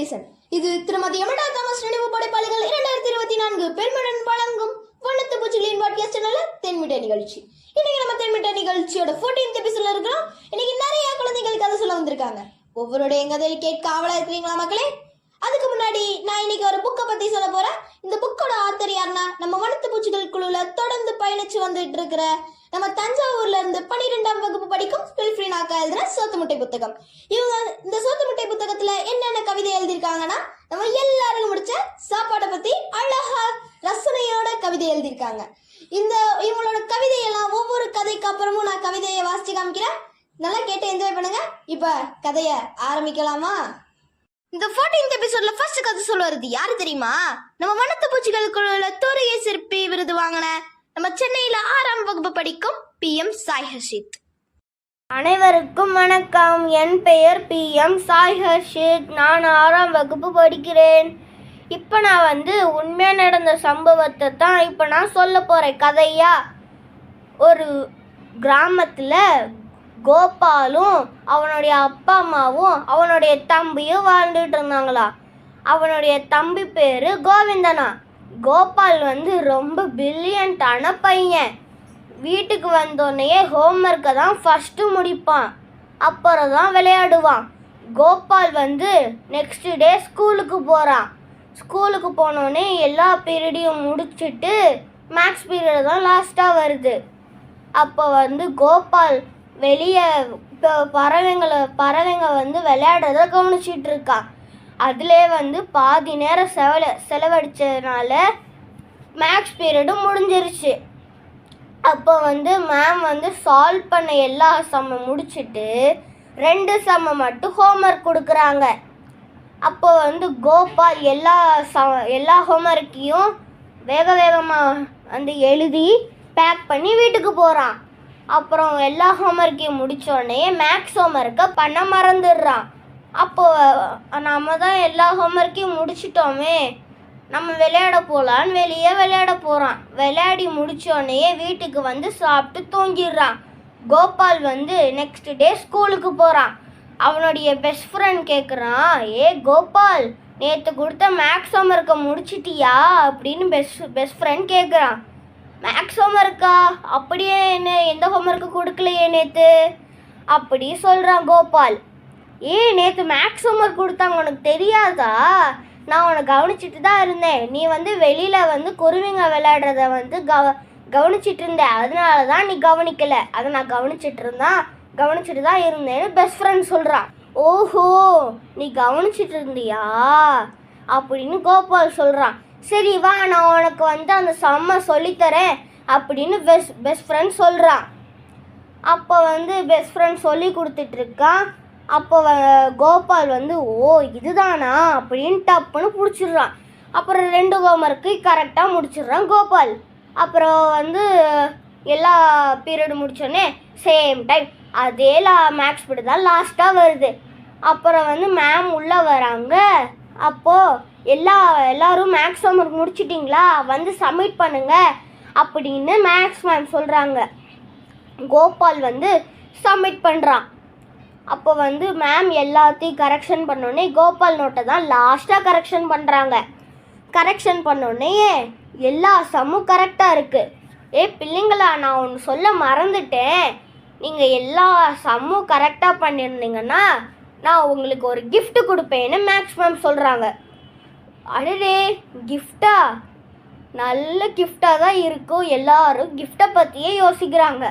கதிரேசன். இது திருமதி எமடா தாமஸ் நினைவு படைப்பாளிகள் 2024 பெருமிடன் வழங்கும் வண்ணத்து பூச்சிகளின் பாட்காஸ்ட் சேனல்ல தென்மிட்ட நிகழ்ச்சி. இன்னைக்கு நம்ம தென்மிட்ட நிகழ்ச்சியோட 14th எபிசோட்ல இருக்கிறோம். இன்னைக்கு நிறைய குழந்தைகள் கதை சொல்ல வந்திருக்காங்க. ஒவ்வொருடைய கதையை கேட்க ஆவலா இருக்கிறீங்களா மக்களே? அதுக்கு முன்னாடி நான் இன்னைக்கு ஒரு புக்கை பத்தி சொல்ல போறேன். இந்த புக்கோட ஆத்தர் யாருன்னா, நம்ம வண்ணத்து பூச்சிகள் குழுல தொடர்ந்து பயணிச்சு வந்துட்டு இருக்கிற நம்ம தஞ்சாவூர்ல இருந்து 12ஆம் வகுப்பு படிக்கும் பில்ஃப்ரீனாக்கா எழுதுற சோத்து முட்டை புத்தகம். இவங்க இந்த சோத்து முட்டை புத்தகத்துல என்னென்ன கவிதை எழுதியிருக்காங்கன்னா, நம்ம எல்லாருக்கும் முடிச்ச சாப்பாட்டை பத்தி அழகா ரசனையோட கவிதை எழுதியிருக்காங்க. இவங்களோட கவிதையெல்லாம் ஒவ்வொரு கதைக்கு அப்புறமும் நான் கவிதையை வாசிச்சு காமிக்கிறேன். நல்லா கேட்டு என்ஜாய் பண்ணுங்க. இப்ப கதைய ஆரம்பிக்கலாமா? இந்த 14th எபிசோட்ல ஃபர்ஸ்ட் கதை சொல்ல வருது யாரு தெரியுமா? நம்ம வண்ணத்து பூச்சிகளுக்குள்ள தோரிகை சிற்பி விருது வாங்கின நம்ம சென்னையில 6ஆம் வகுப்பு படிக்கும் PM சாய் ஹர்ஷித். அனைவருக்கும் வணக்கம். என் பெயர் PM சாய் ஹர்ஷித். நான் 6ஆம் வகுப்பு படிக்கிறேன். இப்போ நான் உண்மையாக நடந்த சம்பவத்தை தான் இப்போ நான் சொல்ல போகிறேன் கதையா. ஒரு கிராமத்தில் கோபாலும் அவனுடைய அப்பா அம்மாவும் அவனுடைய தம்பியும் வாழ்ந்துட்டு இருந்தாங்களா. அவனுடைய தம்பி பேர் கோவிந்தனா. கோபால் ரொம்ப பிரில்லியண்டான பையன். வீட்டுக்கு வந்தோடனே ஹோம்ஒர்க்கை தான் ஃபஸ்ட்டு முடிப்பான், அப்புறம் தான் விளையாடுவான். கோபால் நெக்ஸ்ட் டே ஸ்கூலுக்கு போகிறான். ஸ்கூலுக்கு போனோடனே எல்லா பீரியடையும் முடிச்சுட்டு மேக்ஸ் பீரியட் தான் லாஸ்ட்டாக வருது. அப்போ கோபால் வெளியே பறவைங்க விளையாடுறத கவனிச்சிட்டு இருக்கான். அதிலே பாதி நேரம் செலவழிச்சதுனால மேக்ஸ் பீரியடும் முடிஞ்சிருச்சு. அப்போ மேம் சால்வ் பண்ண எல்லா சம்ம முடிச்சுட்டு 2 சம்ம மட்டும் ஹோம்ஒர்க் கொடுக்குறாங்க. அப்போ கோபால் எல்லா ஹோம்ஒர்க்கையும் வேகமாக எழுதி பேக் பண்ணி வீட்டுக்கு போகிறான். அப்புறம் எல்லா ஹோம்ஒர்க்கையும் முடித்தோடனே மேக்ஸ் ஹோம்ஒர்க்கை பண்ண மறந்துடுறான். அப்போது நம்ம தான் எல்லா ஹோம்ஒர்க்கையும் முடிச்சிட்டோமே, நம்ம விளையாட போகலான்னு வெளியே விளையாட போகிறான். விளையாடி முடித்தோடனே வீட்டுக்கு சாப்பிட்டு தூங்கிடுறான். கோபால் நெக்ஸ்ட் டே ஸ்கூலுக்கு போகிறான். அவனுடைய பெஸ்ட் ஃப்ரெண்ட் கேட்குறான், கோபால், நேற்று கொடுத்த மேக்ஸ் ஹோம்ஒர்க்கை முடிச்சிட்டியா அப்படின்னு பெஸ்ட் ஃப்ரெண்ட் கேட்குறான். மேக்ஸ் ஹோம்ஒர்க்கா? அப்படியே என்ன, எந்த ஹோம்ஒர்க்கு கொடுக்கலையே நேற்று அப்படி சொல்கிறான் கோபால். நேற்று மேக்ஸ் ஹோம்ஒர்க் கொடுத்தாங்க, உனக்கு தெரியாதா? நான் உன்னை கவனிச்சிட்டு தான் இருந்தேன். நீ வெளியில் குருவிங்க விளையாடுறத கவனிச்சிட்டு இருந்தேன், அதனால தான் நீ கவனிக்கலை. அதை நான் கவனிச்சிட்டு தான் இருந்தேன்னு பெஸ்ட் ஃப்ரெண்ட் சொல்கிறான். ஓஹோ, நீ கவனிச்சிட்டு இருந்தியா அப்படின்னு கோபால் சொல்கிறான். சரி வா, நான் உனக்கு அந்த சம்ம சொல்லித்தரேன் அப்படின்னு பெஸ்ட் ஃப்ரெண்ட் சொல்கிறான். அப்போ பெஸ்ட் ஃப்ரெண்ட் சொல்லி கொடுத்துட்ருக்கான். அப்போ கோபால் ஓ இதுதானா அப்படின்னு டப்புன்னு பிடிச்சிடுறான். அப்புறம் 2 ஹோம்ஒர்க்கு கரெக்டாக முடிச்சிடுறான் கோபால். அப்புறம் எல்லா பீரியடு முடித்தோடனே சேம் டைம் அதே மேக்ஸ் பீரியட் தான் லாஸ்ட்டாக வருது. அப்புறம் மேம் உள்ளே வராங்க. அப்போது எல்லாரும் மேக்ஸ் ஹோம்ஒர்க் முடிச்சிட்டிங்களா, சப்மிட் பண்ணுங்க அப்படின்னு மேக்ஸ் மேம் சொல்கிறாங்க. கோபால் சப்மிட் பண்ணுறான். அப்போ மேம் எல்லாத்தையும் கரெக்ஷன் பண்ணோடனே கோபால் நோட்டை தான் லாஸ்ட்டாக கரெக்ஷன் பண்ணுறாங்க. கரெக்ஷன் பண்ணோடனே எல்லா சம்மும் கரெக்டாக இருக்குது. பிள்ளைங்களா, நான் ஒன்று சொல்ல மறந்துட்டேன். நீங்கள் எல்லா சம்மும் கரெக்டாக பண்ணியிருந்தீங்கன்னா நான் உங்களுக்கு ஒரு gift கொடுப்பேன்னு மேக்ஸ் மேம் சொல்கிறாங்க. அடடே, கிஃப்டா? நல்ல கிஃப்டாக தான் இருக்கும். எல்லாரும் கிஃப்டை பற்றியே யோசிக்கிறாங்க.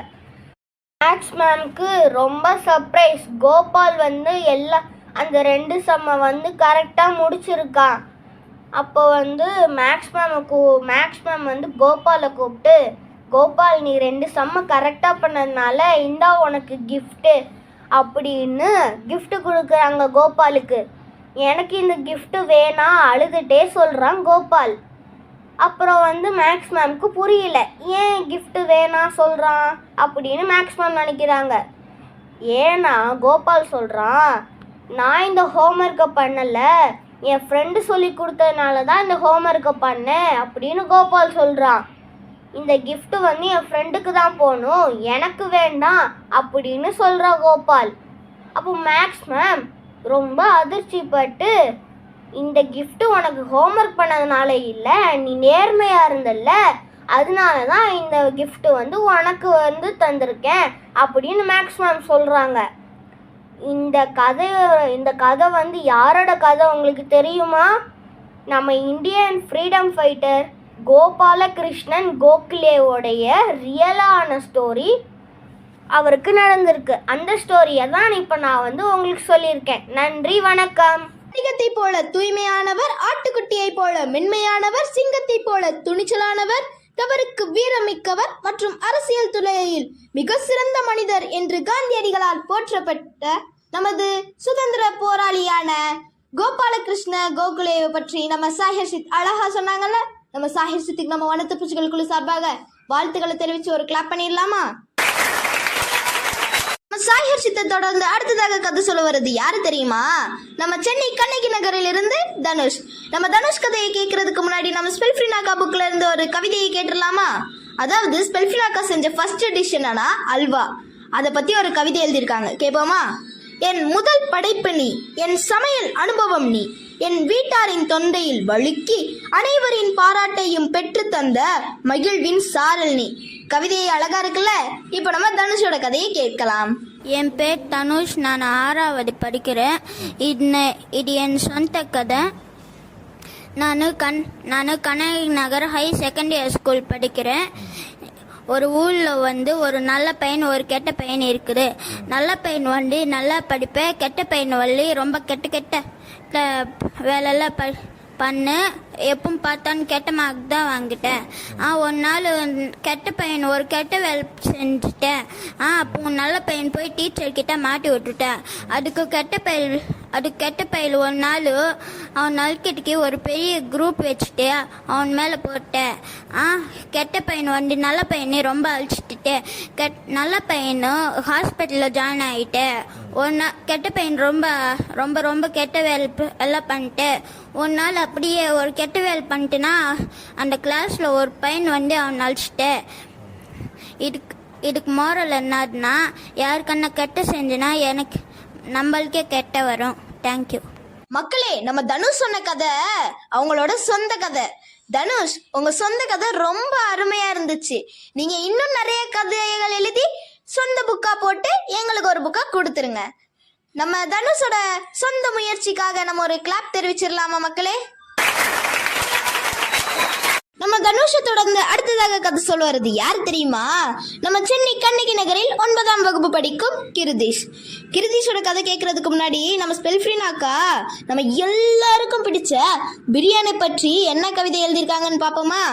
மேக்ஸ் மேம்க்கு ரொம்ப சர்ப்ரைஸ். கோபால் அந்த 2 சம்மை கரெக்டாக முடிச்சிருக்கான். அப்போ மேக்ஸ் மேம் கோபாலை கூப்பிட்டு, கோபால், நீ 2 சம்மை கரெக்டாக பண்ணதுனால இந்தா உனக்கு கிஃப்ட்டு அப்படின்னு கிஃப்ட் கொடுக்குறாங்க கோபாலுக்கு. எனக்கு இந்த கிஃப்ட்டு வேணாம் அழுதுகிட்டே சொல்கிறான் கோபால். அப்புறம் மேக்ஸ் மேம்க்கு புரியல, ஏன் கிஃப்ட்டு வேணாம் சொல்கிறான் அப்படின்னு மேக்ஸ் மேம் நினைக்கிறாங்க. ஏன்னா கோபால் சொல்கிறான், நான் இந்த ஹோம்ஒர்க்கை பண்ணலை, என் ஃப்ரெண்டு சொல்லி கொடுத்ததுனால தான் இந்த ஹோம்ஒர்க்கை பண்ணேன் அப்படின்னு கோபால் சொல்கிறான். இந்த கிஃப்ட்டு என் ஃப்ரெண்டுக்கு தான் போகணும், எனக்கு வேண்டாம் அப்படின்னு சொல்கிறா கோபால். அப்போ மேக்ஸ் மேம் ரொம்ப அதிர்ச்சி பட்டு, இந்த gift உனக்கு ஹோம்ஒர்க் பண்ணதுனால இல்லை, நீ நேர்மையாக இருந்தல்ல, அதனால தான் இந்த gift வந்து உனக்கு வந்து தந்திருக்கேன் அப்படின்னு மேக்ஸ் மேம் சொல்கிறாங்க. இந்த கதை வந்து யாரோட கதை உங்களுக்கு தெரியுமா? நம்ம இந்தியன் ஃப்ரீடம் ஃபைட்டர் கோபாலகிருஷ்ணன் கோகலேவோடைய ரியலான ஸ்டோரி அவருக்கு நடந்திருக்கு. அந்த ஸ்டோரியை தான் இப்போ நான் வந்து உங்களுக்கு சொல்லியிருக்கேன். நன்றி, வணக்கம். சிங்கத்தை போல தூய்மையானவர், ஆட்டுக்குட்டியை போல மென்மையானவர், சிங்கத்தை போல துணிச்சலானவர், தவறுக்கு வீரமிக்கவர் மற்றும் அரசியல் துறையில் மிக சிறந்த மனிதர் என்று காந்தியடிகளால் போற்றப்பட்ட நமது சுதந்திர போராளியான கோபாலகிருஷ்ண கோகலேவை பற்றி நம்ம சாஹிர்ஷித் அழகா சொன்னாங்கல்ல. நம்ம சாஹிர்ஷித்துக்கு நம்ம வனத்து பூச்சிகள் குழு சார்பாக வாழ்த்துக்களை தெரிவித்து ஒரு கிளாப் பண்ணிடலாமா? நம்ம சாஹிர்ஷித்தை தொடர்ந்து அடுத்ததாக கதை சொல்ல வருது யாரு தெரியுமா? நம்ம சென்னை கண்ணகி நகரில் இருந்து தனுஷ். நம்ம தனுஷ் கதையை கேட்கறதுக்கு முன்னாடி நம்ம ஸ்பெல்ஃபினாக்கா புக்ல இருந்து ஒரு கவிதையை கேட்டுடலாமா? அதாவது ஸ்பெல்ஃபினாக்கா செஞ்ச ஃபர்ஸ்ட் டிஷ் என்னன்னா அல்வா. அதை பத்தி ஒரு கவிதை எழுதியிருக்காங்க, கேட்போமா? என் முதல் படைப்பு நீ, என் சமையல் அனுபவம் நீ, என் வீட்டாரின் தொண்டையில் வழுக்கி அனைவரின் பாராட்டையும் பெற்று தந்த மகிழ்வின் சாரல் நீ. கவிதையை அழகா இருக்குல்ல? இப்போ நம்ம தனுஷோட கதையை கேட்கலாம். என் பேர் தனுஷ், நான் 6வது படிக்கிறேன். இது என் சொந்த கதை. நான் Kannagi Nagar high secondary school படிக்கிறேன். ஒரு ஊரில் வந்து ஒரு நல்ல பையன் ஒரு கெட்ட பையன் இருக்குது. நல்ல பையன் வந்து நல்லா படிப்பேன், கெட்ட பையன் வந்து ரொம்ப கெட்ட வேலையெல்லாம் பண்ணு, எப்பவும் பார்த்தான்னு கெட்ட மார்க் தான் வாங்கிட்டேன். ஒரு நாள் கெட்ட பையன் ஒரு கெட்ட வேலை செஞ்சுட்டேன். அப்போ நல்ல பையன் போய் டீச்சர்கிட்ட மாட்டி விட்டுட்டேன். அதுக்கு கெட்ட பையன் ஒரு நாள் அவன் நல்கிட்டக்கு ஒரு பெரிய குரூப் வச்சுட்டு அவன் மேலே போட்டேன். கெட்ட பையன் வந்து நல்ல பையனை ரொம்ப அழிச்சிட்டு நல்ல பையனும் ஹாஸ்பிட்டலில் ஜாயின் ஆகிட்டேன். கெட்ட பையன் ரொம்ப ரொம்ப ரொம்ப கெட்ட வேலை எல்லாம் பண்ணிட்டேன். ஒரு நாள் அப்படியே ஒரு கெட்ட வேலை பண்ணிட்டுனா அந்த கிளாஸில் ஒரு பையன் வந்து அவன் அழிச்சிட்டேன். இதுக்கு மோரல் என்னதுன்னா, யாருக்கன்னா கெட்ட செஞ்சுனா நம்மளுக்கே கெட்ட வரும். தேங்க்யூ. மக்களே, நம்ம தனுஷ் சொன்ன கதை அவங்களோட சொந்த கதை. தனுஷ், உங்க சொந்த கதை ரொம்ப அருமையா இருந்துச்சு. நீங்க இன்னும் நிறைய கதைகள் எழுதி சொந்த புக்கா போட்டு எங்களுக்கு ஒரு புக்கா கொடுத்துருங்க. நம்ம தனுஷோட சொந்த முயற்சிக்காக நம்ம ஒரு கிளாப் தெரிவிச்சிடலாமா மக்களே? நம்ம தனுஷை தொடர்ந்து அடுத்ததாக கதை சொல்ல வருது யார் தெரியுமா? நம்ம சென்னை கண்ணகி நகரில் 9ஆம் வகுப்பு படிக்கும் கிருதீஷ். கிருதீஷோட கதை கேட்கறதுக்கு முன்னாடி நம்ம ஸ்பெல்ஃபினாக்கா நம்ம எல்லாருக்கும் பிடிச்ச பிரியாணி பற்றி என்ன கவிதை எழுதியிருக்காங்கன்னு பார்ப்போமா?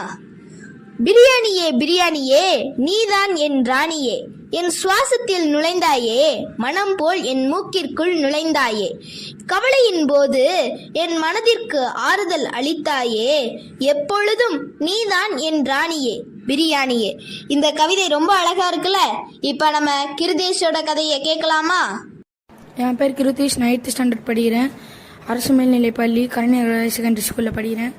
பிரியாணியே பிரியாணியே, நீதான் என் ராணியே, என் சுவாசத்தில் நுழைந்தாயே, மனம் போல் என் மூக்கிற்குள் நுழைந்தாயே, கவலையின் போது என் மனதிற்கு ஆறுதல் அளித்தாயே, எப்பொழுதும் நீதான் என் ராணியே பிரியாணியே. இந்த கவிதை ரொம்ப அழகா இருக்குல்ல? இப்ப நம்ம கிருதேஷோட கதையை கேட்கலாமா? என் பேர் கிருதேஷ், 9th ஸ்டாண்டர்ட் படிக்கிறேன். அரசு மேல்நிலைப்பள்ளி கலைஞர் செகண்டரி ஸ்கூலில் படிக்கிறேன்.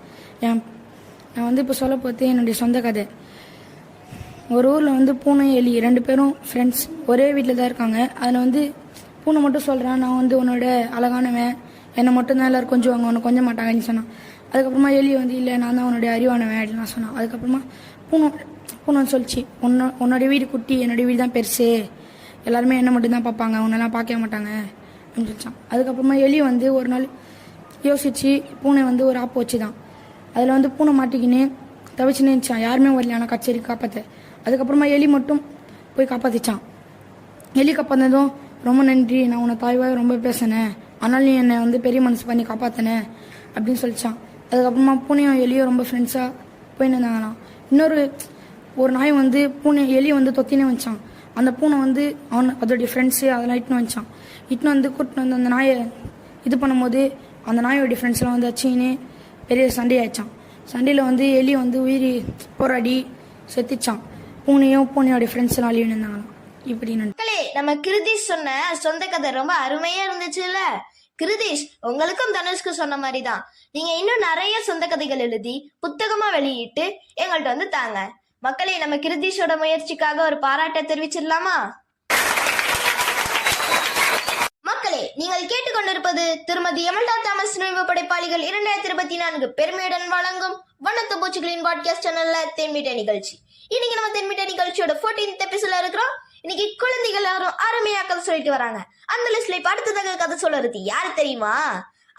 நான் வந்து இப்போ சொல்ல போகிறது என்னுடைய சொந்த கதை. ஒரு ஊரில் வந்து பூனை எலி 2 பேரும் ஃப்ரெண்ட்ஸ் ஒரே வீட்டில் தான் இருக்காங்க. அதில் வந்து பூனை மட்டும் சொல்கிறான், நான் வந்து உன்னோட அழகானவன், என்னை மட்டும்தான் எல்லோரும் கொஞ்சுவாங்க, உன்னை கொஞ்ச மாட்டாங்கன்னு சொன்னான். அதுக்கப்புறமா எலி வந்து இல்லை, நான் தான் உன்னுடைய அறிவானவன் அப்படின்னு நான் சொன்னான். அதுக்கப்புறமா பூனை சொல்லிச்சு, உன்னோடைய வீடு குட்டி, என்னுடைய வீடு தான் பெருசு, எல்லாருமே என்ன மட்டும்தான் பார்ப்பாங்க, உன்னெல்லாம் பார்க்க மாட்டாங்க அப்படின்னு சொல்லிச்சான். அதுக்கப்புறமா எலி வந்து ஒரு நாள் யோசிச்சு பூனை வந்து ஒரு ஆப்பு வச்சு தான் அதில் வந்து பூனை மாட்டிக்கின்னு தவிச்சுன்னு இருந்துச்சான். யாருமே வரல ஆனால் கச்சேரி காப்பாற்ற. அதுக்கப்புறமா எலி மட்டும் போய் காப்பாற்றிச்சான். எலி காப்பாற்றினதும் ரொம்ப நன்றி, நான் உன்னை தாய்வாய் ரொம்ப பேசினேன், ஆனால் நீ என்னை வந்து பெரிய மனசு பண்ணி காப்பாற்றினேன் அப்படின்னு சொல்லிச்சான். அதுக்கப்புறமா பூனையும் எலியும் ரொம்ப ஃப்ரெண்ட்ஸாக போயின்னு இருந்தாங்களாம். ஒரு நாய் வந்து எலி வந்து தொத்தினே வச்சான். அந்த பூனை வந்து அதோடைய ஃப்ரெண்ட்ஸு அதெல்லாம் இட்டுன்னு வந்து கூட்டின்னு வந்து அந்த நாயை இது பண்ணும்போது அந்த நாயோடைய ஃப்ரெண்ட்ஸ்லாம் வந்து அச்சின்னு பெரிய சண்டை ஆயிடுச்சான். சண்டையில் வந்து எலி வந்து உயிரி போராடி செத்துச்சான். பூனையோடைய ஃப்ரெண்ட்ஸ் எல்லாம் அழிவு இருந்தாங்களாம். இப்படி நம்ம கிருதீஷ் சொன்ன சொந்த கதை ரொம்ப அருமையா இருந்துச்சுல்ல? கிருதீஷ், உங்களுக்கும் தனுஷ்க்கு சொன்ன மாதிரி தான். நீங்க இன்னும் நிறைய சொந்த கதைகள் எழுதி புத்தகமா வெளியிட்டு எங்கள்கிட்ட வந்து தாங்க. மக்களே, நம்ம கிருதீஷோட முயற்சிக்காக ஒரு பாராட்டை தெரிவிச்சிடலாமா? மக்களே, நீங்கள் கேட்டுக்கொண்டிருப்பது திருமதி எமல்டா தாமஸ் நினைவு படைப்பாளிகள் 2024 பெருமையுடன் வழங்கும் வண்ணத்து பூச்சிகளின் பாட்காஸ்ட் சேனல்ல தென்மீட்ட நிகழ்ச்சி. இன்னைக்கு நம்ம தென்மீட்ட நிகழ்ச்சியோட 14th எபிசோட்ல இருக்கிறோம். இன்னைக்கு குழந்தைகள் எல்லாரும் அருமையா கதை சொல்லிட்டு வராங்க. அந்த லிஸ்ட்ல இப்ப அடுத்ததாக கதை சொல்றது யாரு தெரியுமா?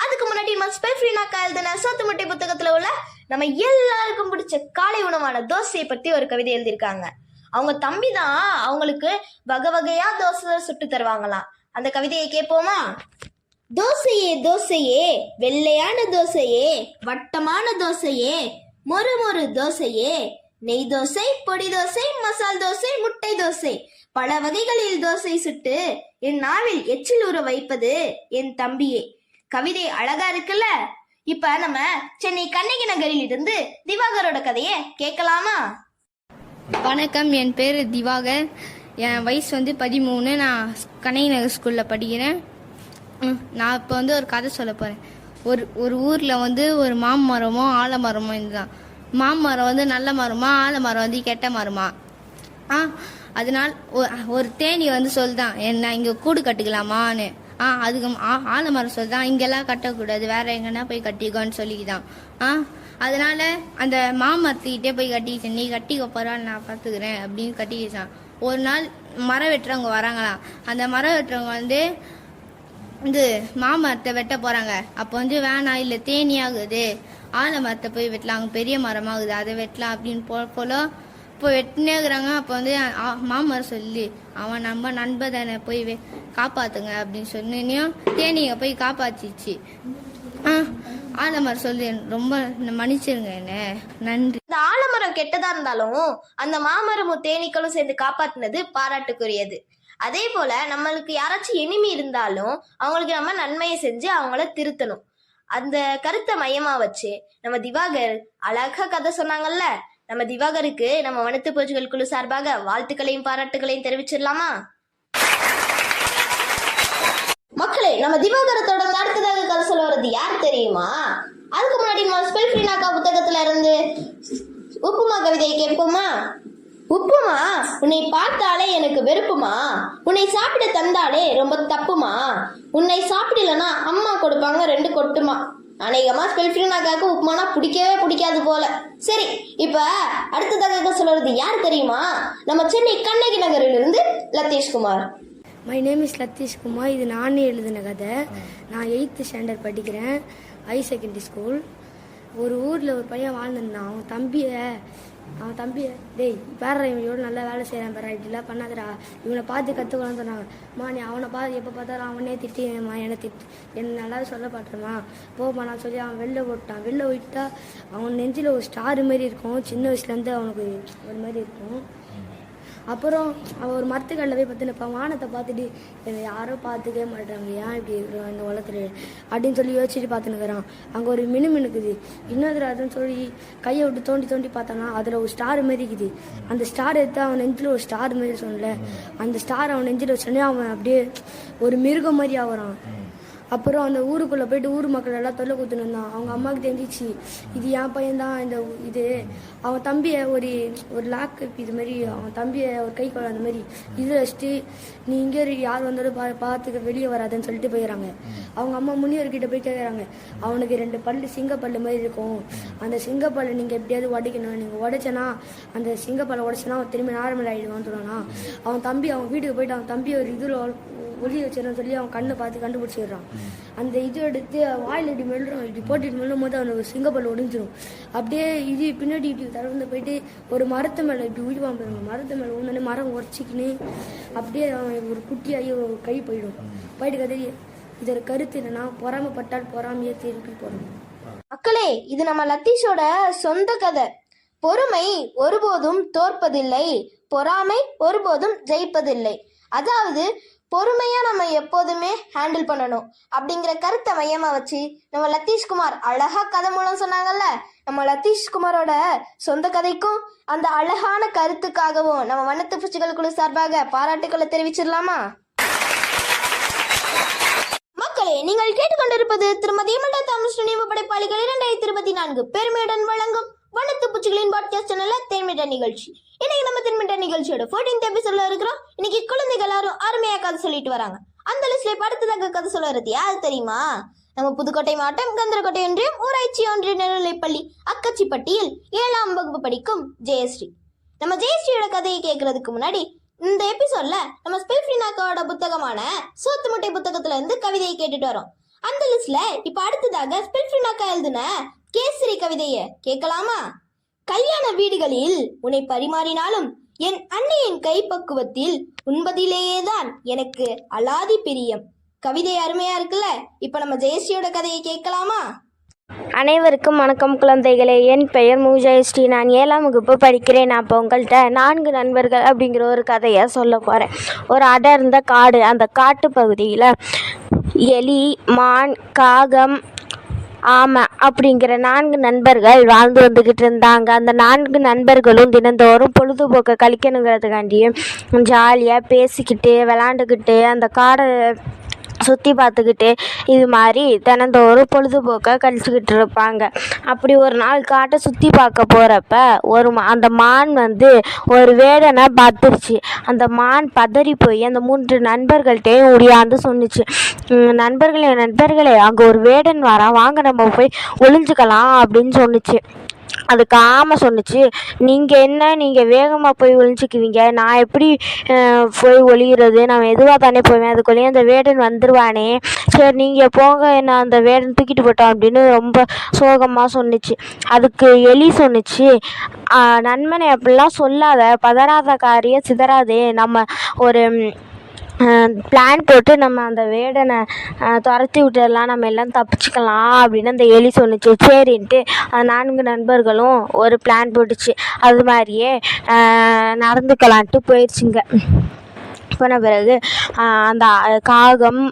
அதுக்கு முன்னாடி நம்ம ஸ்பெல் ஃப்ரீனாக்கா எழுதின சோத்து முட்டை புத்தகத்துல உள்ள நம்ம எல்லாருக்கும் பிடிச்ச காலை உணவான தோசையை பத்தி ஒரு கவிதை எழுதியிருக்காங்க. அவங்க தம்பி தான் அவங்களுக்கு வகை வகையா தோசை சுட்டு தருவாங்களாம். அந்த கவிதையை கேட்போமா? தோசையே தோசையே, வெள்ளையான தோசையே, வட்டமான தோசையே, மொறு மொறு தோசையே, நெய் தோசை, பொடி தோசை, மசால் தோசை, முட்டை தோசை, பல வகைகளில் தோசை சுட்டு என் நாவில் எச்சில் ஊற வைப்பது என் தம்பியே. கவிதை அழகா இருக்குல்ல? இப்ப நம்ம சென்னை கண்ணகி நகரில் இருந்து திவாகரோட கதையை கேட்கலாமா? வணக்கம், என் பேர் திவாகர். என் வயசு 13. நான் கண்ணகி நகர் ஸ்கூலில் படிக்கிறேன். நான் இப்போ ஒரு கதை சொல்ல போகிறேன். ஒரு ஊரில் ஒரு மாமரமும் ஆலமரமும் இதுதான். மாமரம் நல்ல மரமா, ஆலமரம் கெட்ட மரமா. அதனால் ஒரு தேனி சொல்லுதான், என்ன இங்கே கூடு கட்டுக்கலாமான்னு. அதுக்கு ஆலமரம் சொல்லுதான், இங்கெல்லாம் கட்டக்கூடாது, வேற எங்கன்னா போய் கட்டிக்கோன்னு சொல்லிக்கிதான். அதனால அந்த மாமரத்துக்கிட்டே போய் கட்டிக்கிச்சேன். நீ கட்டிக்க போறாள், நான் பார்த்துக்கிறேன் அப்படின்னு கட்டிக்கிச்சான். ஒரு நாள் மரம் வெட்டுறவங்க வராங்களாம். அந்த மரம் வெட்டுறவங்க மாமரத்தை வெட்ட போறாங்க. அப்போ வேணாம், இல்லை தேனி ஆகுது, ஆலமரத்தை போய் வெட்டலாம், பெரிய மரமாகுது, அதை வெட்டலாம் அப்படின்னு போல இப்போ வெட்டினேங்கிறாங்க. அப்போ மாமரம் சொல்லி, அவன் நம்ம நண்பர் தானே, போய் காப்பாத்துங்க அப்படின்னு சொன்னியும் தேனியை போய் காப்பாத்திச்சு. ஆலமரம் சொல்லி, ரொம்ப மன்னிச்சிருங்க என்ன, நன்றி. இந்த ஆலமரம் கெட்டதா இருந்தாலும் அந்த மாமரமும் தேனீக்களும் சேர்ந்து காப்பாற்றினது பாராட்டுக்குரியது. அதே போல நம்மளுக்கு யாராச்சும் எனிமி இருந்தாலும் அவங்களுக்கு நம்ம நன்மையை செஞ்சு அவங்கள திருத்தணும். அந்த கருத்தை மையமா வச்சு நம்ம திவாகர் அழகா கதை சொன்னாங்கல்ல. நம்ம திவாகருக்கு நம்ம வனத்து பூச்சிகள் குழு சார்பாக வாழ்த்துக்களையும் பாராட்டுகளையும் தெரிவிச்சிடலாமா? மக்களே, நம்ம திவாகரத்தோட அடுத்ததாக கதை சொல்ல வர்றது யார் தெரியுமா? அதுக்கு முன்னாடி நம்ம ஸ்பெல் ஃப்ரீனாக்கா புத்தகத்துல இருந்து உப்புமா கவிதையை கேட்போமா? உப்புமா, உன்னை பார்த்தாலே எனக்கு வெறுப்புமா, உன்னை சாப்பிட தந்தாலே ரொம்ப தப்புமா, உன்னை சாப்பிடலன்னா அம்மா கொடுப்பாங்க 2 கொட்டுமா. அநேகமா ஸ்பெல் ஃப்ரீனாக்காக்கு உப்புமானா பிடிக்கவே பிடிக்காது போல. சரி, இப்ப அடுத்ததாக சொல்றது யார் தெரியுமா? நம்ம சென்னை கண்ணகி நகரில் இருந்து Latheeshkumar. My name is Latheeshkumar. இது நானே எழுதின கதை. நான் 8th ஸ்டாண்டர்ட் படிக்கிறேன், ஹையர் செகண்டரி ஸ்கூல். ஒரு ஊரில் ஒரு பையன் வாழ்ந்துருந்தான். அவன் தம்பியை டேய் வேற இவனோட நல்லா வேலை செய்கிறான் பேரா, இப்படிலாம் பண்ணாதடா, இவனை பார்த்து கற்றுக்கலான்னு சொன்னாங்க. நீ அவனை பார்த்து எப்போ பார்த்தாலும் அவனே திட்டிமா, என்னை நல்லா சொல்ல பாட்டுருமா போமா நான் சொல்லி அவன் வெளில போட்டான். வெளில போயிட்டா அவன் நெஞ்சில் ஒரு ஸ்டார் மாதிரி இருக்கும். சின்ன வயசுலேருந்து அவனுக்கு ஒரு மாதிரி இருக்கும். அப்புறம் அவன் ஒரு மரத்துக்கல்ல போய் பார்த்துன்னு வானத்தை பார்த்துட்டு என்னை யாரும் பார்த்துக்கவே மாட்டாங்க, ஏன் இப்படி இருக்கிறோம் இந்த உலகத்துல அப்படின்னு சொல்லி யோசிச்சுட்டு பார்த்துன்னுக்குறான். அங்கே ஒரு மினுக்குது. இன்னொரு அதுன்னு சொல்லி கையை விட்டு தோண்டி தோண்டி பார்த்தானா அதில் ஒரு ஸ்டார் மாதிரி இருக்குது. அந்த ஸ்டார் எடுத்து அவன் நெஞ்சில் ஒரு ஸ்டார் மாதிரி சொன்னல, அந்த ஸ்டார் அவன் நெஞ்சில் வச்சோடனே அவன் அப்படியே ஒரு மிருகம் மாதிரி ஆகிறான். அப்புறம் அந்த ஊருக்குள்ளே போயிட்டு ஊர் மக்கள் எல்லாம் தொல்லை கொடுத்துன்னு இருந்தான். அவங்க அம்மாவுக்கு தெரிஞ்சிச்சு இது என் பையன்தான், இது அவன் தம்பியை ஒரு லாக் இது மாதிரி அவன் தம்பியை ஒரு கை கொள்ள அந்த மாதிரி இது வச்சுட்டு நீ இங்கே யார் வந்தாலும் பார்த்துக்க வெளியே வராதுன்னு சொல்லிட்டு போயிடறாங்க. அவங்க அம்மா முனிவர்கிட்ட போய் கேட்குறாங்க, அவனுக்கு 2 பல்லு சிங்கப்பல்லு மாதிரி இருக்கும், அந்த சிங்கப்பல்லை நீங்கள் எப்படியாவது உடைக்கணும், நீங்கள் உடைச்சனா அந்த சிங்கப்பல்லை உடைச்சனா அவன் திரும்பி நார்மல் ஆகிடுவான்னு சொன்னானா. அவன் தம்பி அவன் வீட்டுக்கு போயிட்டு அவன் தம்பி ஒரு இதில் ஒளி வச்சிடன்னு சொல்லி அவன் கண்ணை பார்த்து கண்டுபிடிச்சிடுறான். அந்த இது எடுத்து வாயில் இப்படி மெல்றான். இப்படி போட்டுட்டு மெல்லும் போது அவனுக்கு சிங்கப்பல் ஒடிஞ்சிடும். அப்படியே இது பின்னாடி இப்படி தடவை போயிட்டு ஒரு மரத்து மேலே இப்படி உயிர்வான் போயிடுவாங்க. மரத்து மேலே ஒன்று மரம் உடச்சிக்கின்னு அப்படியே அவன் ஒரு குட்டியாகி கை போயிடும். போயிட்டு கதை இதோட கருத்து என்னன்னா, பொறாமப்பட்டால் பொறாமையே திருப்பி போடணும். மக்களே, இது நம்ம லத்தீஷோட சொந்த கதை. பொறுமை ஒருபோதும் தோற்பதில்லை, பொறாமை ஒருபோதும் ஜெயிப்பதில்லை. அதாவது பொறுமையா நம்ம எப்போதுமே ஹேண்டில் பண்ணணும் அப்படிங்கிற கருத்தை மையமா வச்சு நம்ம லத்தீஷ்குமார் அழகா கதை மூலம் சொன்னாங்கல்ல. நம்ம லத்தீஷ்குமாரோட சொந்த கதைக்கும் அந்த அழகான கருத்துக்காகவும் நம்ம வண்ணத்து பூச்சிகள் குழு சார்பாக பாராட்டுக்களை தெரிவிச்சிடலாமா? மக்களே, நீங்கள் கேட்டுக்கொண்டிருப்பது திருமதி எமல்டா தாமஸ் நினைவு படைப்பாளிகள் 2024 பெருமையுடன் வழங்கும் வண்ணத்து பூச்சிகளின் பாட்காஸ்ட் சேனல்ல தென்மிட்ட நிகழ்ச்சி. இன்னைக்கு நம்ம தென்மிட்ட நிகழ்ச்சியோட 14th எபிசோட்ல இருக்கிறோம். இன்னைக்கு குழந்தைகள் எல்லாரும் அருமையா கதை சொல்லிட்டு வராங்க. அந்த லிஸ்ட்ல இப்ப அடுத்ததாக கதை சொல்றது யாரு தெரியுமா? நம்ம புதுக்கோட்டை மாவட்டம் கந்தரக்கோட்டை ஒன்றியம் ஊராட்சி ஒன்றிய நடுநிலைப்பள்ளி அக்கச்சிப்பட்டியில் 7ஆம் வகுப்பு படிக்கும் ஜெயஸ்ரீ. நம்ம ஜெயஸ்ரீயோட கதையை கேட்கறதுக்கு முன்னாடி இந்த எபிசோட்ல நம்ம ஸ்பெல்ஃபினாக்காவோட புத்தகமான சோத்து முட்டை புத்தகத்துல இருந்து கவிதையை கேட்டுட்டு வரோம். அந்த லிஸ்ட்ல இப்ப அடுத்ததாக ஸ்பெல்ஃபினாக்கா எழுதின கேசரி கவிதையை கேட்கலாமா? கல்யாண வீடுகளில் உன்னை பரிமாறினாலும் என் அன்னையின் கைப்பக்குவத்தில் உண்பதிலேயேதான் எனக்கு அலாதி பிரியம். கவிதை அருமையா இருக்குல்ல? இப்ப நம்ம ஜெயஸ்ரீயோட கதையை கேட்கலாமா? அனைவருக்கும் வணக்கம் குழந்தைகளே. என் பெயர் ஜெயஸ்ரீ. நான் 7ஆம் வகுப்பு படிக்கிறேன். நான் இப்போ உங்கள்கிட்ட 4 நண்பர்கள் அப்படிங்கிற ஒரு கதையை சொல்ல போகிறேன். ஒரு அடர்ந்த காடு. அந்த காட்டு பகுதியில் எலி, மான், காகம், ஆமை அப்படிங்கிற 4 நண்பர்கள் வாழ்ந்து வந்துக்கிட்டு இருந்தாங்க. அந்த 4 நண்பர்களும் தினந்தோறும் பொழுதுபோக்கை கழிக்கணுங்கிறதுக்காண்டியும் ஜாலியாக பேசிக்கிட்டு விளாண்டுக்கிட்டு அந்த காடை சுற்றி பார்த்துக்கிட்டு இது மாதிரி தினந்தோறும் பொழுதுபோக்கை கழிச்சுக்கிட்டு இருப்பாங்க. அப்படி ஒரு நாள் காட்டை சுற்றி பார்க்க போகிறப்ப அந்த மான் வந்து ஒரு வேடனை பார்த்துருச்சு. அந்த மான் பதறி போய் அந்த 3 நண்பர்கள்ட்டையும் ஓடியாந்து சொன்னிச்சு, நண்பர்களே அங்கே ஒரு வேடன் வரான், வாங்க நம்ம போய் ஒளிஞ்சுக்கலாம் அப்படின்னு சொன்னிச்சு. அதுக்கு ஆமை சொன்னிச்சு, நீங்கள் வேகமாக போய் ஒளிஞ்சிக்குவீங்க, நான் எப்படி போய் ஒளிகிறது, நான் மெதுவாக தானே போவேன், அதுக்குள்ளேயே அந்த வேடன் வந்துடுவானே, சரி நீங்கள் போங்க, நான் அந்த வேடன் தூக்கிட்டு போட்டோம் அப்படின்னு ரொம்ப சோகமாக சொன்னிச்சு. அதுக்கு எலி சொன்னிச்சு, நண்பனை அப்படிலாம் சொல்லாத, பதறாத காரியம் சிதறாதே, நம்ம ஒரு பிளான் போட்டு நம்ம அந்த வேடனை துரத்தி விட்டுடலாம், நம்ம எல்லாம் தப்பிச்சுக்கலாம் அப்படின்னு அந்த எலி சொன்னிச்சு. சரின்ட்டு அந்த 4 நண்பர்களும் ஒரு பிளான் போட்டுச்சு. அது மாதிரியே நடந்துக்கலான்ட்டு போயிடுச்சுங்க. போன பிறகு அந்த காகம்,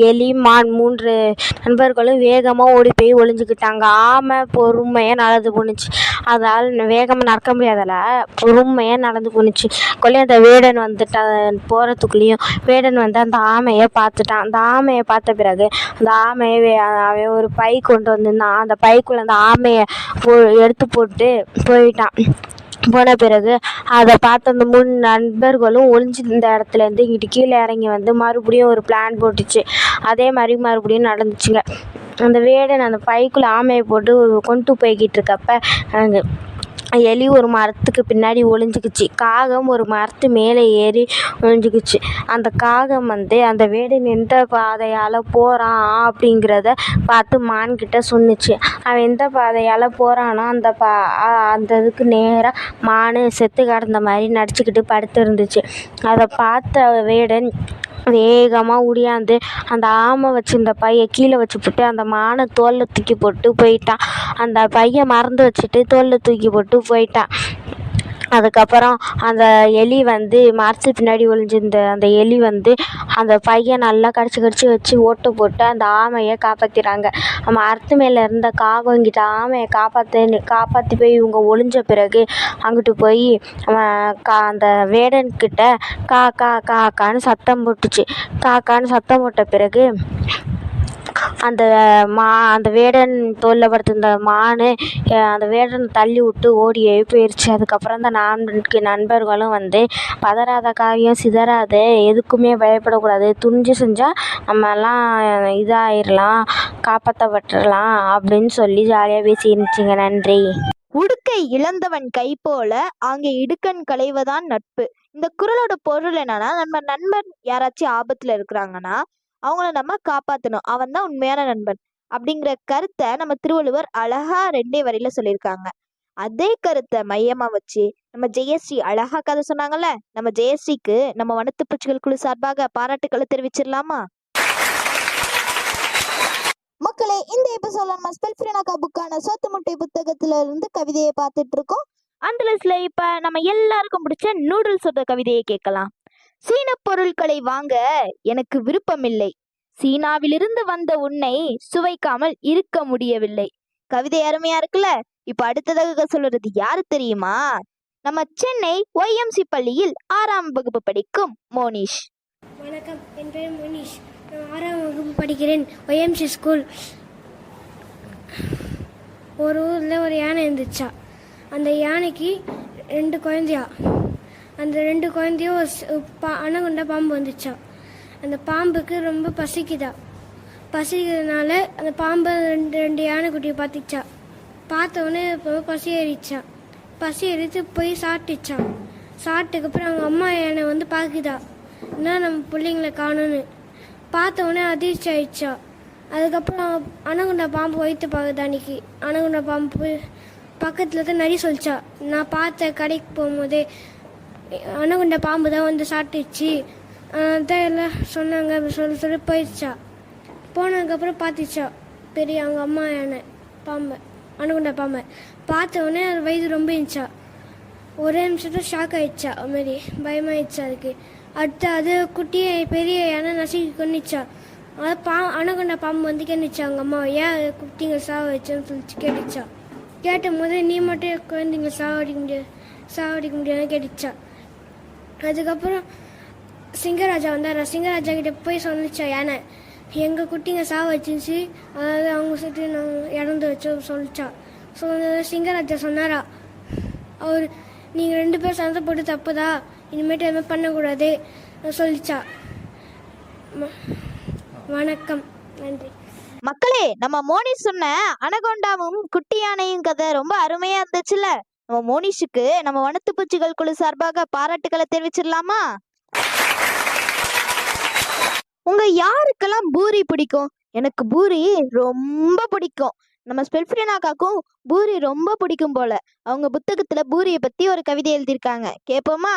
எலி, மான் 3 நண்பர்களும் வேகமாக ஓடி போய் ஒளிஞ்சுக்கிட்டாங்க. ஆமை பொறுமையாக நடந்து போணுச்சு. அதால் வேகமாக நடக்க முடியாதால பொறுமையாக நடந்து போணுச்சு. அந்த வேடன் வந்துட்டு போகிறதுக்குள்ளேயும் வேடன் வந்து அந்த ஆமையை பார்த்துட்டான். அந்த ஆமையை பார்த்த பிறகு அந்த ஆமையை அவன் ஒரு பை கொண்டு வந்திருந்தான். அந்த பைக்குள்ளே அந்த ஆமையை எடுத்து போட்டு போயிட்டான். போன பிறகு அதை பார்த்து அந்த 3 நண்பர்களும் ஒளிஞ்சிருந்த இடத்துலேருந்து இங்கிட்டு கீழே இறங்கி வந்து மறுபடியும் ஒரு பிளான் போட்டுச்சு. அதே மாதிரி மறுபடியும் நடந்துச்சுங்க. அந்த வேடன் அந்த பைக்குள்ளே ஆமையை போட்டு கொண்டு போய்கிட்டு இருக்கப்ப அங்கே எலி ஒரு மரத்துக்கு பின்னாடி ஒளிஞ்சிக்கிச்சு. காகம் ஒரு மரத்து மேலே ஏறி ஒளிஞ்சிக்கிச்சு. அந்த காகம் வந்து அந்த வேடன் எந்த பாதையால் போகிறான் அப்படிங்கிறத பார்த்து மான்கிட்ட சொன்னிச்சு. அவன் எந்த பாதையால் போகிறானோ அந்த இதுக்கு நேராக மான் செத்து கிடந்த மாதிரி நடிச்சுக்கிட்டு படுத்து இருந்துச்சு. அதை பார்த்த வேடன் வேகமாக ஓடியாந்து அந்த ஆமை வச்சுருந்த பையை கீழே வச்சுப்புட்டு அந்த மானை தோளில் தூக்கி போட்டு போயிட்டான். அந்த பையை மறந்து வச்சுட்டு தோளில் தூக்கி போட்டு போயிட்டான். அதுக்கப்புறம் அந்த எலி வந்து மரத்து பின்னாடி ஒளிஞ்சிருந்த அந்த எலி வந்து அந்த பையை நல்லா கடிச்சு வச்சு ஓட்டு போட்டு அந்த ஆமையை காப்பாற்றிறாங்க. மரத்து மேலே இருந்த காகங்கிட்ட ஆமையை காப்பாற்றி போய் இவங்க ஒளிஞ்ச பிறகு அங்கிட்டு போய் அந்த வேடன்கிட்ட காக்கான்னு சத்தம் போட்டுச்சு. காக்கான்னு சத்தம் போட்ட பிறகு அந்த வேடன் தோளில் படுத்திருந்த மான் அந்த வேடனை தள்ளி விட்டு ஓடியே போயிடுச்சு. அதுக்கப்புறம் அந்த 4 நண்பர்களும் வந்து பதறாத காரியம் சிதறாது, எதுக்குமே பயப்படக்கூடாது, துணிஞ்சு செஞ்சால் நம்ம எல்லாம் இதாகிடலாம், காப்பாற்றப்பட்டுடலாம் அப்படின்னு சொல்லி ஜாலியாக பேசி இருந்துச்சுங்க. நன்றி. உடுக்கை இழந்தவன் கை போல அங்கே இடுக்கண் களைவதான் நட்பு. இந்த குறளோட பொருள் என்னன்னா, நம்ம நண்பன் யாராச்சும் ஆபத்துல இருக்கிறாங்கன்னா அவங்கள நம்ம காப்பாற்றணும், அவன் தான் உண்மையான நண்பன் அப்படிங்கிற கருத்தை நம்ம திருவள்ளுவர் அழகா 2 வரியில சொல்லியிருக்காங்க. அதே கருத்தை மையமா வச்சு நம்ம ஜெயஸ்ரீ அழகா கதை சொன்னாங்கல்ல. நம்ம ஜெயஸ்ரீக்கு நம்ம வனத்து பூச்சிகள் குழு சார்பாக பாராட்டுக்களை தெரிவிச்சிடலாமா? மக்களே, இந்த எபிசோட்ல நம்ம ஸ்பெல்ஃபினாக்கா புக்கான சோத்து முட்டை புத்தகத்துல இருந்து கவிதையை பார்த்துட்டு இருக்கோம். அந்த லிஸ்ட்ல இப்ப நம்ம எல்லாருக்கும் பிடிச்ச நூடுல்ஸோட கவிதையை கேட்கலாம். சீன பொருட்களை வாங்க எனக்கு விருப்பமில்லை, சீனாவிலிருந்து வந்த உன்னை சுவைக்காமல் இருக்க முடியவில்லை. கவிதை அருமையா இருக்குல்ல? இப்ப அடுத்ததாக சொல்றது யாரு தெரியுமா? நம்ம சென்னை YMC பள்ளியில் 6ஆம் வகுப்பு படிக்கும் மோனிஷ். வணக்கம், என் பேர் மோனிஷ். நான் 6ஆம் வகுப்பு படிக்கிறேன். YMC school. ஒரு ஊரில் ஒரு யானை இருந்துச்சா. அந்த யானைக்கு 2 குழந்தையா. அந்த 2 குழந்தையும் அணகுண்ட பாம்பு வந்துச்சா. அந்த பாம்புக்கு ரொம்ப பசிக்கிறதுனால அந்த பாம்பை ரெண்டு யானைக்குட்டியை பார்த்துச்சா. பார்த்த உடனே இப்போ பசி ஏறித்து போய் சாப்பிட்டுச்சான். சாப்பிட்டதுக்கப்புறம் அவங்க அம்மா யானை வந்து பார்க்குதா, என்ன நம்ம பிள்ளைங்களை காணும்னு. பார்த்த உடனே அதிர்ச்சி ஆயிடுச்சா. அதுக்கப்புறம் அணகுண்டா பாம்பு வைத்து பார்க்குதா. அன்னைக்கு அணகுண்டா பாம்பு பக்கத்தில் தான் நரி சொல்லிச்சா, நான் பார்த்த கடைக்கு போகும்போதே அணகுண்டா பாம்பு தான் வந்து சாப்பிட்டுச்சு தான் எல்லாம் சொன்னாங்க அப்படி சொல்லி போயிடுச்சா. போனதுக்கப்புறம் பார்த்துச்சா பெரிய அவங்க அம்மா யானை பாம்பை, அணகுண்டா பாம்பை. பார்த்த உடனே அது வயது ரொம்ப இருந்துச்சா. ஒரே நிமிஷத்துல ஷாக் ஆயிடுச்சா, அதுமாரி பயமாயிடுச்சா அதுக்கு. அடுத்து அது குட்டியை பெரிய யானை நசுக்கி கொண்டுச்சா. அது அணகுண்டா பாம்பு வந்து கேட்டுச்சா அவங்க அம்மா, ஏன் குட்டிங்க சாவ வச்சேன்னு சொல்லிச்சு கேட்டுச்சா. கேட்டும் போது நீ மட்டும் குழந்தைங்க சாவடிக்க முடியாதுன்னு கேட்டுச்சா. அதுக்கப்புறம் சிங்கராஜா வந்தாரா. சிங்கராஜா கிட்ட போய் சொன்னிச்சா யானை, எங்கள் குட்டிங்க சாவ வச்சிருச்சு, அதாவது அவங்க சுற்றி நாங்கள் இறந்து வச்சோம் சொல்லிச்சா. ஸோ சிங்கராஜா சொன்னாரா, அவர் நீங்கள் 2 பேர் சண்டை போட்டு தப்புதா, இனிமேட்டு எதுவுமே பண்ணக்கூடாது சொல்லிச்சா. வணக்கம், நன்றி. மக்களே, நம்ம மோனிஷ் சொன்ன அனகொண்டாவும் குட்டி யானையும் கதை ரொம்ப அருமையா இருந்துச்சுல்ல. நம்ம மோனிஷுக்கு நம்ம வனத்து பூச்சிகள் குழு சார்பாக பாராட்டுகளை தெரிவிச்சிடலாமா? உங்க யாருக்கெல்லாம் பூரி பிடிக்கும்? எனக்கு பூரி ரொம்ப பிடிக்கும். நம்ம ஸ்பெல்ஃபினாக்காக்கும் பூரி ரொம்ப பிடிக்கும் போல. அவங்க புத்தகத்துல பூரியை பத்தி ஒரு கவிதை எழுதியிருக்காங்க, கேட்போமா?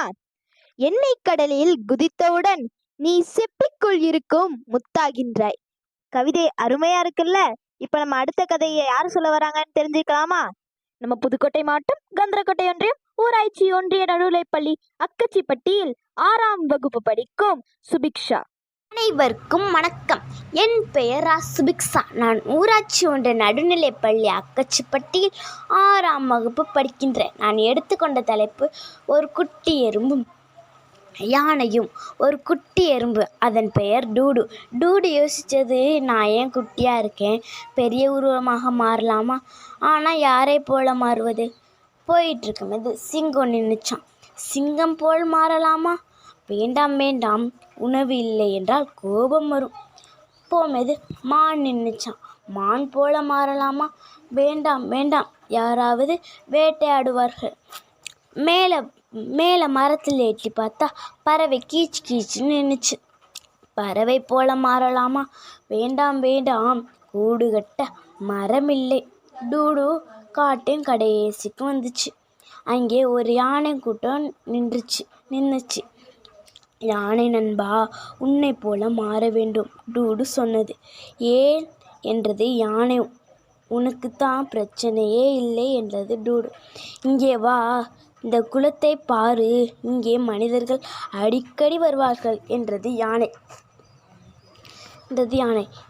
எண்ணெய் கடலில் குதித்தவுடன் நீ சிப்பிக்குள் இருக்கும் முத்தாகின்றாய். கவிதை அருமையா இருக்குல்ல. இப்ப நம்ம அடுத்த கதையை யார் சொல்ல வராங்கன்னு தெரிஞ்சுக்கலாமா? நம்ம புதுக்கோட்டை மாவட்டம் கந்தரக்கோட்டை ஒன்றியம் ஊராட்சி ஒன்றிய நடுநிலைப்பள்ளி அக்கச்சிப்பட்டியில் 6ஆம் வகுப்பு படிக்கும் சுபிக்ஷா. அனைவருக்கும் வணக்கம். என் பெயர் சுபிக்ஷா. நான் ஊராட்சி ஒன்றிய நடுநிலைப்பள்ளி அக்கச்சிப்பட்டியில் 6ஆம் வகுப்பு படிக்கின்றேன். நான் எடுத்துக்கொண்ட தலைப்பு ஒரு குட்டி எறும்பும் யானையும். ஒரு குட்டி எறும்பு, அதன் பெயர் டூடு. டூடு யோசித்தது, நான் ஏன் குட்டியாக இருக்கேன், பெரிய உருவமாக மாறலாமா, ஆனால் யாரை போல மாறுவது? போயிட்டுருக்கும்போது சிங்கம் நின்றுச்சான். சிங்கம் போல் மாறலாமா? வேண்டாம் வேண்டாம், உணவு இல்லை என்றால் கோபம் வரும். போகும்போது மான் நின்றுச்சான். மான் போல மாறலாமா? வேண்டாம் வேண்டாம், யாராவது வேட்டையாடுவார்கள். மேலே மரத்தில் ஏற்றி பார்த்தா பறவை கீச்சுன்னு நின்றுச்சு. பறவை போல மாறலாமா? வேண்டாம் வேண்டாம், கூடு கட்ட மரமில்லை. டூடு காட்டின் கடைசிக்கு வந்துச்சு. அங்கே ஒரு யானை கூட்டம் நின்றுச்சு. யானை நண்பா, உன்னை போல மாற வேண்டும், டூடு சொன்னது. ஏன் என்றது யானை. உனக்குத்தான் பிரச்சனையே இல்லை என்றது டூடு. இங்கே வா, இந்த குளத்தை பாரு, இங்கே மனிதர்கள் அடிக்கடி வருவார்கள் என்றது யானை.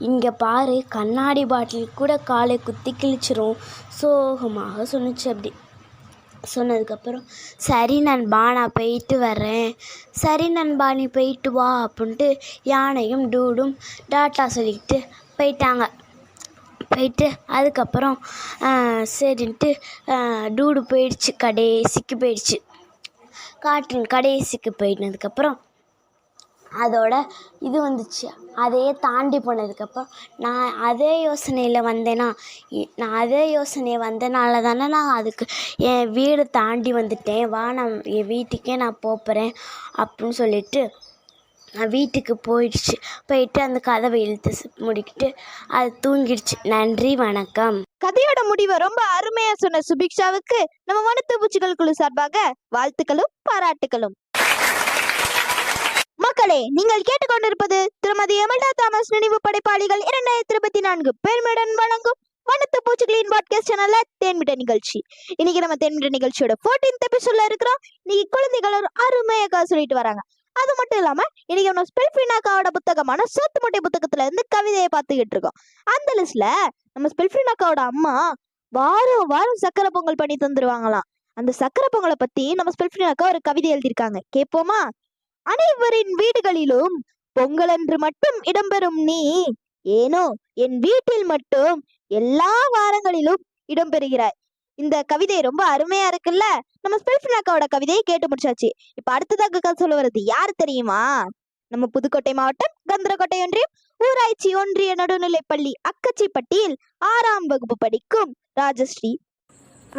இங்கே பாரு, கண்ணாடி பாட்டில் கூட காலை குத்தி கிழிச்சிரும், சோகமாக சொன்னிச்சு. அப்படி சொன்னதுக்கப்புறம், சரி நண்பா, நான் போயிட்டு வரேன். சரி நண்பா, நீ போயிட்டு வா அப்படின்ட்டு யானையும் டூடும் டாட்டா சொல்லிக்கிட்டு போயிட்டு அதுக்கப்புறம் சரின்ட்டு டூடு போயிடுச்சு. கடைசிக்கு போயிடுச்சு. காட்டின் கடைசிக்கு போயிட்டதுக்கப்புறம் அதோட இது வந்துச்சு. அதையே தாண்டி போனதுக்கப்புறம் நான் அதே யோசனை வந்தனால தானே நான் அதுக்கு என் வீடு தாண்டி வந்துட்டேன். வா, நான் என் வீட்டுக்கே நான் போகிறேன் அப்படின்னு சொல்லிட்டு வீட்டுக்கு போயிட்டு அந்த கதவை இழுத்து முடிக்கிட்டு அது தூங்கிடுச்சு. நன்றி, வணக்கம். கதையோட முடிவை ரொம்ப அருமையா சொன்ன சுபிக்ஷாவுக்கு நம்ம வனத்து பூச்சிகள் குழு சார்பாக வாழ்த்துக்களும் பாராட்டுகளும். மக்களே, நீங்கள் கேட்டுக்கொண்டிருப்பது திருமதி எமல்டா தாமஸ் நினைவு படைப்பாளிகள் 2024 பெருமையுடன் வழங்கும் வனத்து பூச்சிகளின் பாட்காஸ்ட் சேனல்ல தேன்மிட்ட நிகழ்ச்சி. இன்னைக்கு நம்ம தேன்மிட்ட நிகழ்ச்சியோட 14th எபிசோட்ல இருக்கிறோம். இன்னைக்கு குழந்தைகள் ஒரு அருமையாக சொல்லிட்டு வராங்க. அது மட்டும் இல்லாம இன்னைக்கு நம்ம ஸ்பெல்ஃபினாக்காவோட புத்தகமான சோத்து முட்டை புத்தகத்துல இருந்து கவிதையை பார்த்துக்கிட்டு இருக்கோம். அந்த லிஸ்ட்ல நம்ம ஸ்பெல்ஃபினாக்காவோட அம்மா வாரம் சக்கரை பொங்கல் பண்ணி தந்துருவாங்களாம். அந்த சக்கரை பொங்கலை பத்தி நம்ம ஸ்பெல்ஃபினாக்கா ஒரு கவிதை எழுதியிருக்காங்க, கேட்போமா? அனைவரின் வீடுகளிலும் பொங்கல் என்று மட்டும் இடம்பெறும் நீ, ஏனோ என் வீட்டில் மட்டும் எல்லா வாரங்களிலும் இடம்பெறுகிறாய். இந்த கவிதை ரொம்ப அருமையா இருக்குல்ல. நம்ம ஸ்பெல்ஃபினாக்காவோட கவிதையை கேட்டு முடிச்சாச்சு. இப்ப அடுத்ததாக சொல்ல வருது யாரு தெரியுமா? நம்ம புதுக்கோட்டை மாவட்டம் கந்தரக்கோட்டை ஒன்றியம் ஊராட்சி ஒன்றிய நடுநிலைப்பள்ளி அக்கச்சிப்பட்டியில் 6ஆம் வகுப்பு படிக்கும் ராஜஸ்ரீ.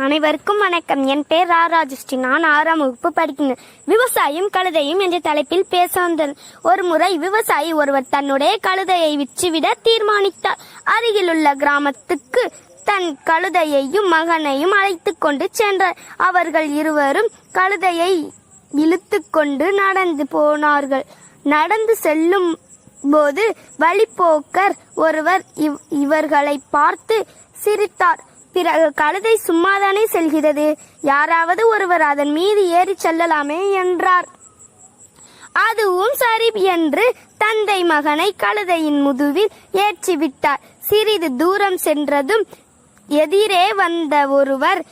அனைவருக்கும் வணக்கம். என் பேர் ராஜஸ்ரீ. நான் 6ஆம் வகுப்பு படிக்கிறேன். விவசாயம் கழுதையும் என்ற தலைப்பில் பேச வந்தேன். ஒரு முறை விவசாயி ஒருவர் தன்னுடைய கழுதையை விற்றுவிட தீர்மானித்தார். அருகிலுள்ள கிராமத்துக்கு தன் கழுதையையும் மகனையும் அழைத்து கொண்டு சென்றார். அவர்கள் இருவரும் கழுதையை இழுத்து கொண்டு நடந்து போனார்கள். நடந்து செல்லும் போது வழிப்போக்கர் ஒருவர் இவர்களை பார்த்து சிரித்தார். பிறகு கழுதை சும்மாதானே செல்கிறது, யாராவது ஒருவர் அதன் மீது ஏறி செல்லலாமே என்றார். அதுவும் சரி என்று தந்தை மகனை கழுதையின் முதுவில் ஏற்றிவிட்டார். சிறிது தூரம் சென்றதும் எதிரே வந்த ஒருவர்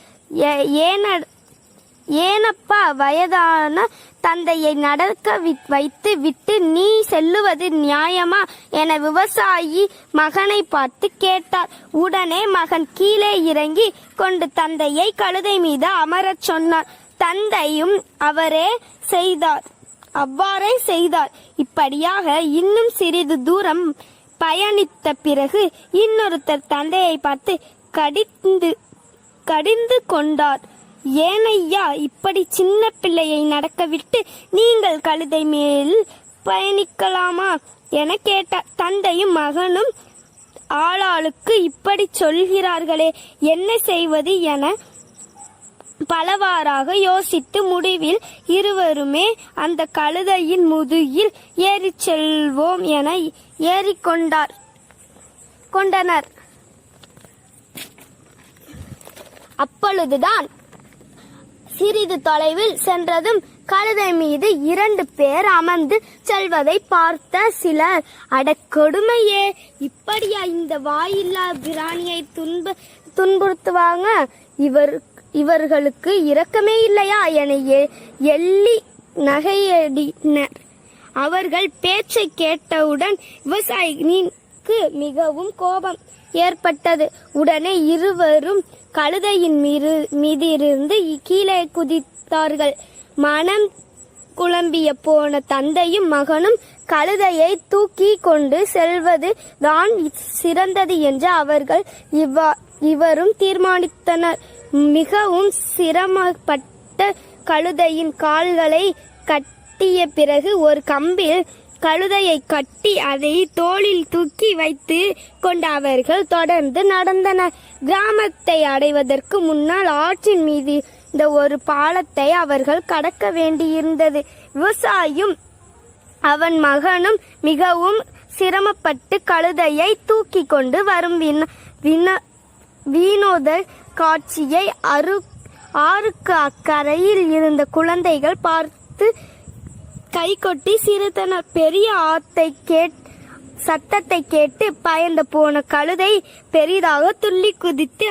ஏனப்பா வயதான தந்தையை நடக்க வைத்து விட்டு நீ செல்லுவது நியாயமா என விவசாயி மகனை பார்த்து கேட்டார். உடனே மகன் கீழே இறங்கி கொண்டு தந்தையை கழுதை மீது அமரச் சொன்னார். தந்தையும் அவ்வாறே செய்தார். இப்படியாக இன்னும் சிறிது தூரம் பயணித்த பிறகு இன்னொருத்தர் தந்தையை பார்த்து கடிந்து கொண்டார். ஏனையா இப்படி சின்ன பிள்ளையை நடக்கவிட்டு நீங்கள் கழுதை மேல் பயணிக்கலாமா என கேட்டார். தந்தையும் மகனும் ஆளாளுக்கு இப்படி சொல்கிறார்களே என்ன செய்வது என பலவாறாக யோசித்து முடிவில் இருவருமே அந்த கழுதையின் முதுகில் ஏறி செல்வோம் என ஏறிக்கொண்டனர். அப்பொழுதுதான் சிறிது தொலைவில் சென்றதும் கழுதை மீது 2 பேர் அமர்ந்து செல்வதை பார்த்த சிலர், அடக்கொடுமையே, இப்படியா இந்த வாயில்லா பிராணியை துன்புறுத்துவாங்க, இவர்களுக்கு இரக்கமே இல்லையா என எள்ளி நகையடினர். அவர்கள் பேச்சை கேட்டவுடன் விவசாயிக்கு மிகவும் கோபம் ஏற்பட்டது. உடனே இருவரும் கழுதையின் மீதிருந்து கீழே குதித்தார்கள். மனம் குழம்பிய போன தந்தையும் மகனும் கழுதையை தூக்கி கொண்டு செல்வது தான் சிறந்தது என்று அவர்கள் இவரும் தீர்மானித்தனர். மிகவும் சிரமப்பட்ட கழுதையின் கால்களை கட்டிய பிறகு ஒரு கம்பில் கழுதையை கட்டி அதை தோளில் தூக்கி வைத்து கொண்டு அவர்கள் தொடர்ந்து நடந்தனர். கிராமத்தை அடைவதற்கு முன்னால் ஆற்றின் மீது இந்த ஒரு பாலத்தை அவர்கள் கடக்க வேண்டியிருந்தது. விவசாயியும் அவன் மகனும் மிகவும் சிரமப்பட்டு கழுதையை தூக்கி கொண்டு வரும் வினோத காட்சியை ஆறுக்கு அக்கரையில் இருந்த குழந்தைகள் பார்த்து கைகொட்டி சிரித்தனர். பெரிய சத்தத்தை கேட்டு பயந்து போன கழுதை பெரிதாக துள்ளி குதிக்க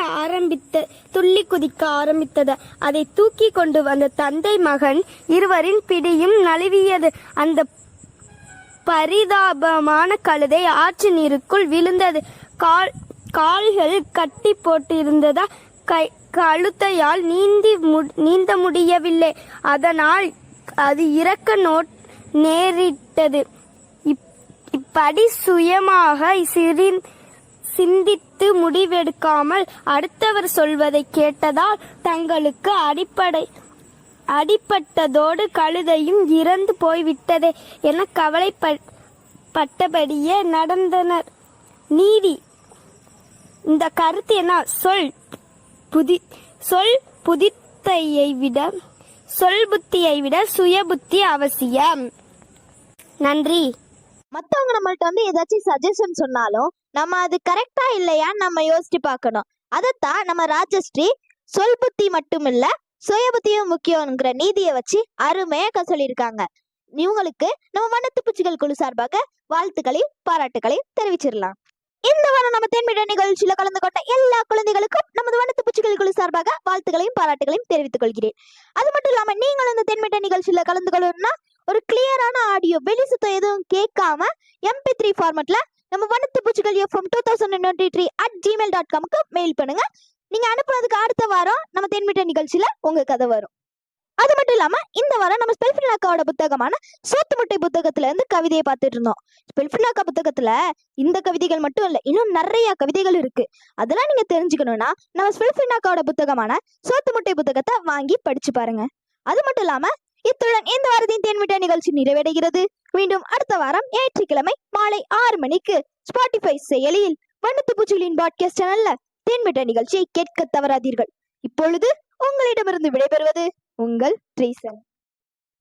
ஆரம்பித்தது. அதை தூக்கி கொண்டு வந்த தந்தை மகன் இருவரின் பிடியும் நழுவியது. அந்த பரிதாபமான கழுதை ஆற்று நீருக்குள் விழுந்தது. கால்கள் கட்டி போட்டிருந்ததா கழுத்தையால் நீந்த முடியவில்லை. அதனால் அது இறக்க நேரிட்டது. இப்படி சுயமாக சிந்தித்து முடிவெடுக்காமல் அடுத்தவர் சொல்வதை கேட்டதால் தங்களுக்கு அடிபட்டதோடு கழுதையும் இறந்து போய்விட்டதே என கவலைப்பட்டபடியே நடந்தனர். நீதி இந்த கருத்து என்ன? சொல் புத்தியை விட சுய புத்தி அவசியம். நன்றி. மத்தவங்க நம்மள்ட்ட ஏதாச்சும் சஜஷன் சொன்னாலும் நம்ம அது கரெக்டா இல்லையான்னு நம்ம யோசிச்சு பார்க்கணும். அதைத்தான் நம்ம ராஜஸ்ரீ சொல் புத்தி மட்டும் இல்ல சுய புத்தியும் முக்கியம்ங்கிற நீதியை வச்சு அருமையா சொல்லியிருக்காங்க. இவங்களுக்கு நம்ம வண்ணத்து பூச்சிகள் குழு சார்பாக வாழ்த்துக்களையும் பாராட்டுகளையும் தெரிவிச்சிடலாம். இந்த வாரம் நம்ம தென்மிட நிகழ்ச்சியில கலந்து கொண்ட எல்லா குழந்தைகளுக்கும் நமது வண்ணத்து பூச்சிகள் குழு சார்பாக வாழ்த்துக்களையும் பாராட்டுகளையும் தெரிவித்துக் கொள்கிறேன். அது மட்டும் இல்லாம நீங்கள் இந்த தென்மிட நிகழ்ச்சியில கலந்து கொள்ளணும்னா ஒரு கிளியரான ஆடியோ வெளி சுத்தம் எதுவும் கேட்காம MP3 ஃபார்மட்ல நம்ம வண்ணத்து பூச்சிகள் FM 2023@gmail.com மெயில் பண்ணுங்க. நீங்க அனுப்புனதுக்கு அடுத்த வாரம் நம்ம தென்மிட நிகழ்ச்சியில உங்க கதை வரும். அது மட்டும் இல்லாம இந்த வாரம் நம்ம ஸ்பெல்ஃபினாக்காவோட புத்தகமான சோத்து முட்டை புத்தகத்துல இருந்து கவிதையை பார்த்துட்டு இருந்தோம். ஸ்பெல்ஃபினாக்கா புத்தகத்துல இந்த கவிதைகள் மட்டும் இல்ல, இன்னும் நிறைய கவிதைகள் இருக்கு. அதெல்லாம் நீங்க தெரிஞ்சுக்கணும்னா நம்ம ஸ்பெல்ஃபினாக்காவோட புத்தகமான சோத்து முட்டை புத்தகத்தை வாங்கி படிச்சு பாருங்க. அது மட்டும் இல்லாம இத்துடன் இந்த வாரத்தின் தேன்மிட்ட நிகழ்ச்சி நிறைவடைகிறது. மீண்டும் அடுத்த வாரம் ஞாயிற்றுக்கிழமை மாலை 6 மணிக்கு ஸ்பாட்டிஃபை செயலியில் வண்ணத்து பூச்சிகளின் பாட்காஸ்ட் சேனல்ல தேன்மிட்ட நிகழ்ச்சியை கேட்க தவறாதீர்கள். இப்பொழுது உங்களிடமிருந்து விடைபெறுவது உங்கள் ட்ரீசன்.